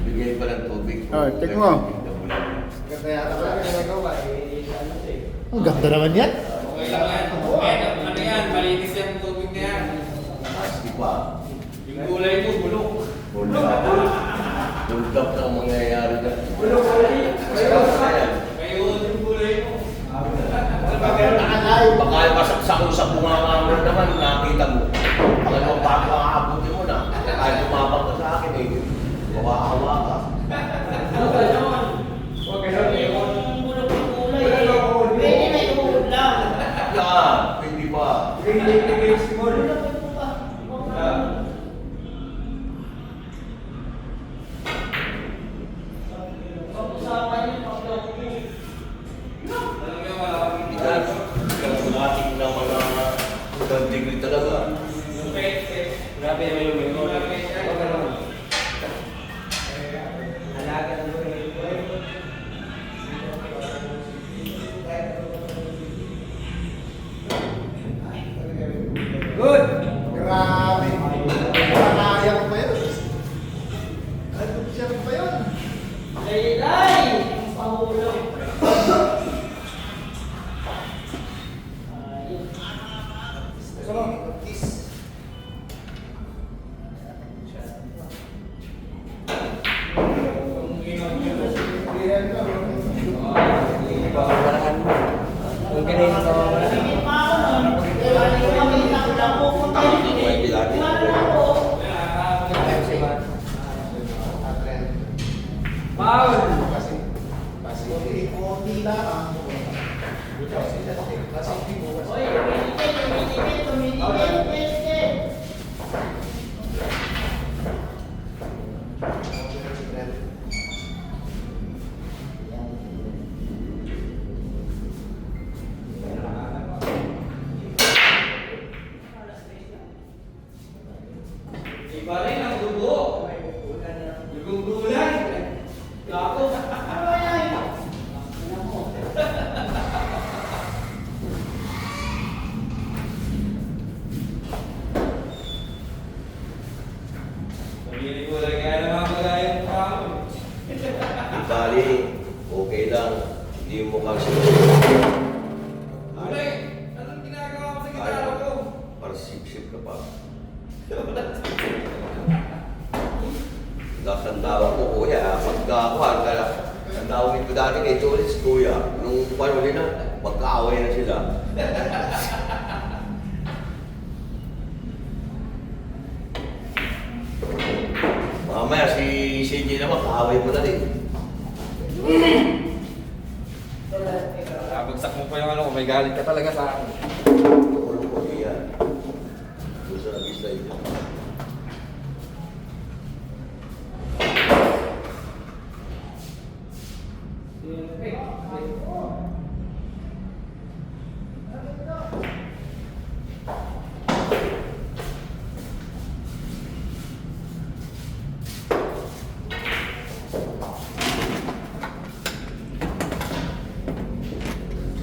Bigay pa ng tubig. Check mo. Ganda yata pala ginagawa eh. Ano siya eh. Ang ganda naman yan. Okay lang yan. Okay, ano yan? Malinis yan ang tubig na yan. Pasti pa. Yung kulay mo, bulok. Hold up na ang mangyayari na. Bulok kulay. Kayo yung kulay mo. Baka masaksak mo sa bunganga mo naman, nakita mo. Pangalawa bago ang aabutin mo na. Kahit tumabang ka sa akin eh. Kawawa ka. Ano ba naman? Huwag ganun eh. Yung bulok ng kulay eh. Pwede na yung ulam. Yan, hindi pa. Bigay small. Alam mo yung malaki. Ikaw natin na mga degree talaga. Yung pet. Grabe naman yung mga Yung pet. Huwag ganun. Alaga ng mga Good! Grabe. Kaya ko pa yun. Ano siya pa yun? Laylay! Pahulog. Ang galing ko. May bilati. Paul! Iba rin ang dugo. Dugong gulay. Gago. Ano yan? Pagili ko lang kaya naman magayang tao. Di bali, okay lang. Hindi mo kasi Gulay! Anong ginagawa mo sa gitara ko? para sip-sip ka pa. Nakandawa ko, kuya, pagkakuhan ka na. Nandawin ko dati kay Jolis, kuya. Nung panuli na, magkaaway na sila. Mamaya si CJ naman, kaaway mo na din. Bagsak mo pa yung ano, kung may galit ka talaga sa akin. Tulong ko niya. Doon sa nag-slide niya.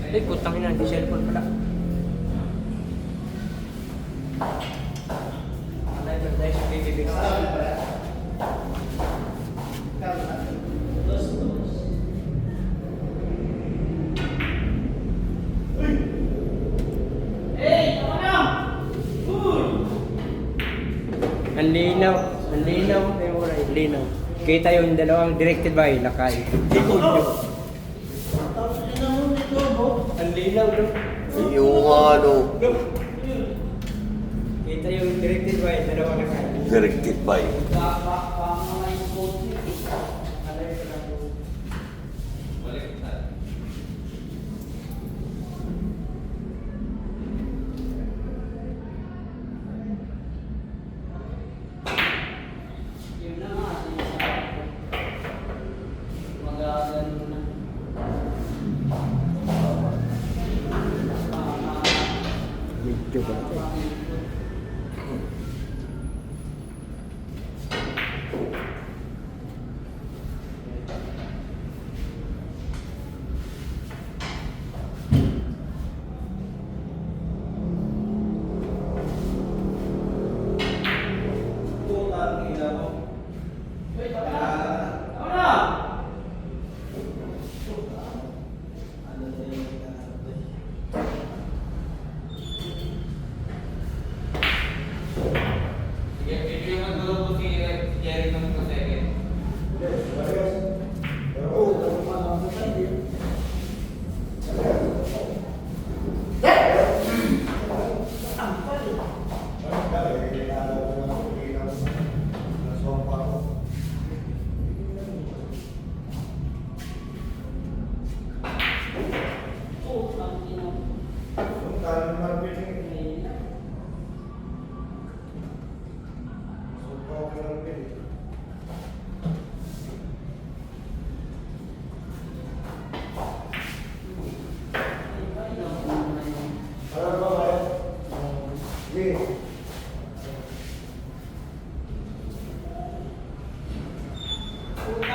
Ay, putang ina, hindi cellphone pala. Alay, ganda yung bibibig. Ang linaw. Ang linaw. Ang linaw. Kita yung dalawang directed by Lakay. Ang linaw, no? Yung ano, Kita yung directed by dalawang Lakay. directed by. Medyo ba?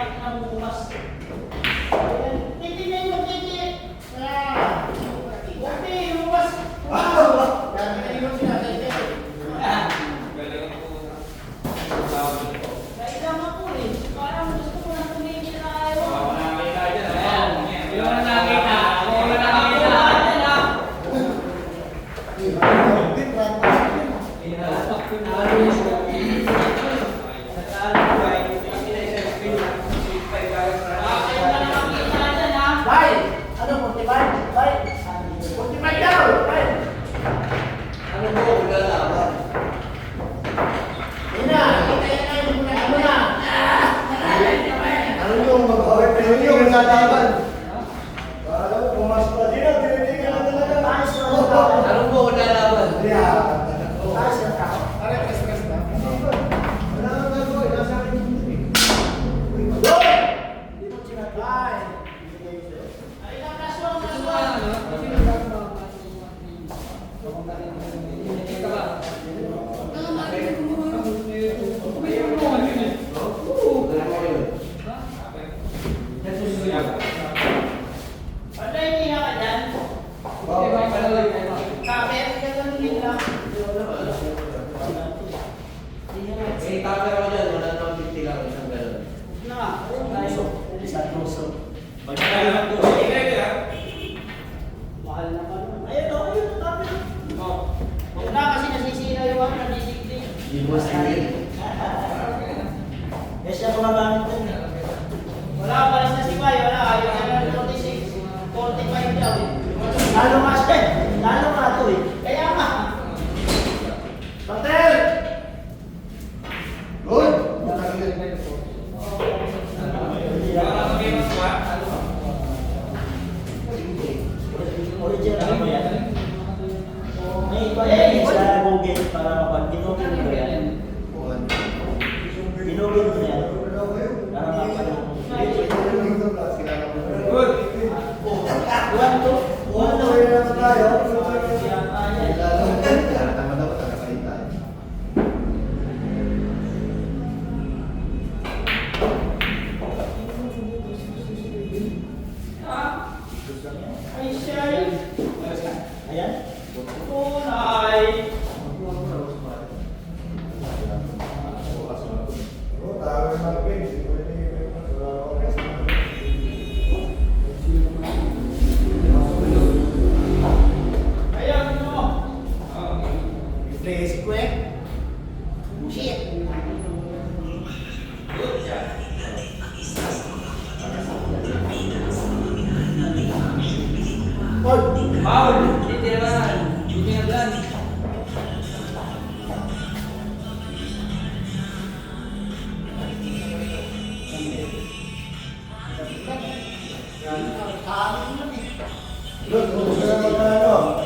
ang nabubukas. Titignan mo, titignan. Buti, bukas. Dami na yun sila, titignan. Galing po. Kailan ako eh. Parang gusto ko na tumigil na ayaw. Wala nakita dyan. Ayan. Yung wala nakita. Yung wala nakita. Bay! Ano, Montibay? Bay! Montibay daw! Bay! Ano po, lalaban? Ina! Ano na? Ano yung mag-away? Ano yung lalaban? Kala ko, pumasok pa din. Tinitigan na talaga. Ayos na ang tao. Ano po, lalaban? Ayos na ang tao. Wala kang gagawin. Nasa akin yung Hindi mo sinabay. Ay, nakaswang na swang. Patay niya ka dyan. Kapit, ganun din lang. Eh, camera ko dyan, wala nang 50 lang, isang gano'n. Na, tayo. Sa puso. Mahal naman. Ayun, ayun, kapit. Huwag na kasi nasisira yung ano, nadisigdig. Hindi mo sige. Eh, siya gumagamit ko. Wala, palis na si Bay. Wala, ayaw na ng 46. 45 daw eh. Lalo nga siya eh. Lalo nga ito eh. Kaya nga. Patel! Good! Original ba yan? May iba yan sa Google para mapag-ginugin mo yan. Ginugin mo yan. Para mapag-ginugin. Buwan to? Buwan to? Ay, siya yun. Ayan. Tunay. Ayan mo. Play square. Shit. Paul, titirahan. Titirahan. Good, kung gusto na magkano.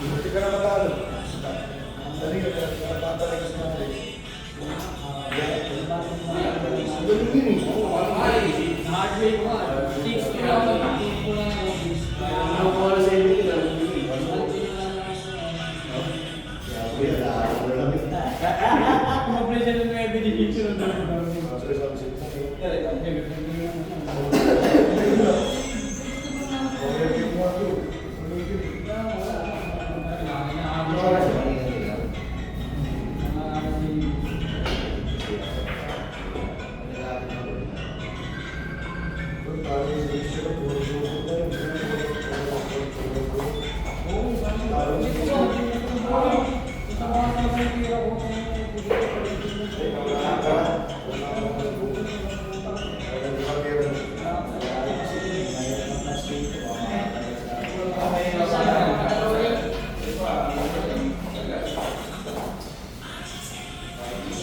Hindi ka na magkano. Ang dali ka na napapalagay sa mga rin. Ang dali yun eh. Hardware mo. 60 lang. Ano po na sa ibig lang? Mag-present ng evidence na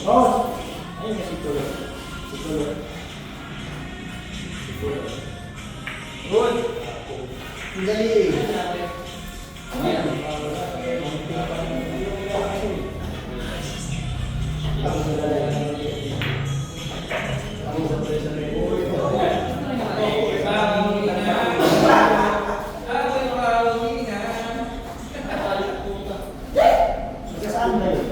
Oh, ayun kasi tuloy. Tuloy. Good. Ang dali. Saan ba yun?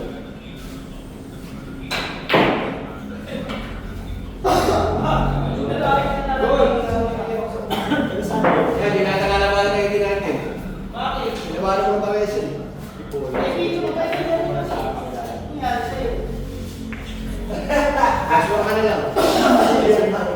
Aswa ka na lang.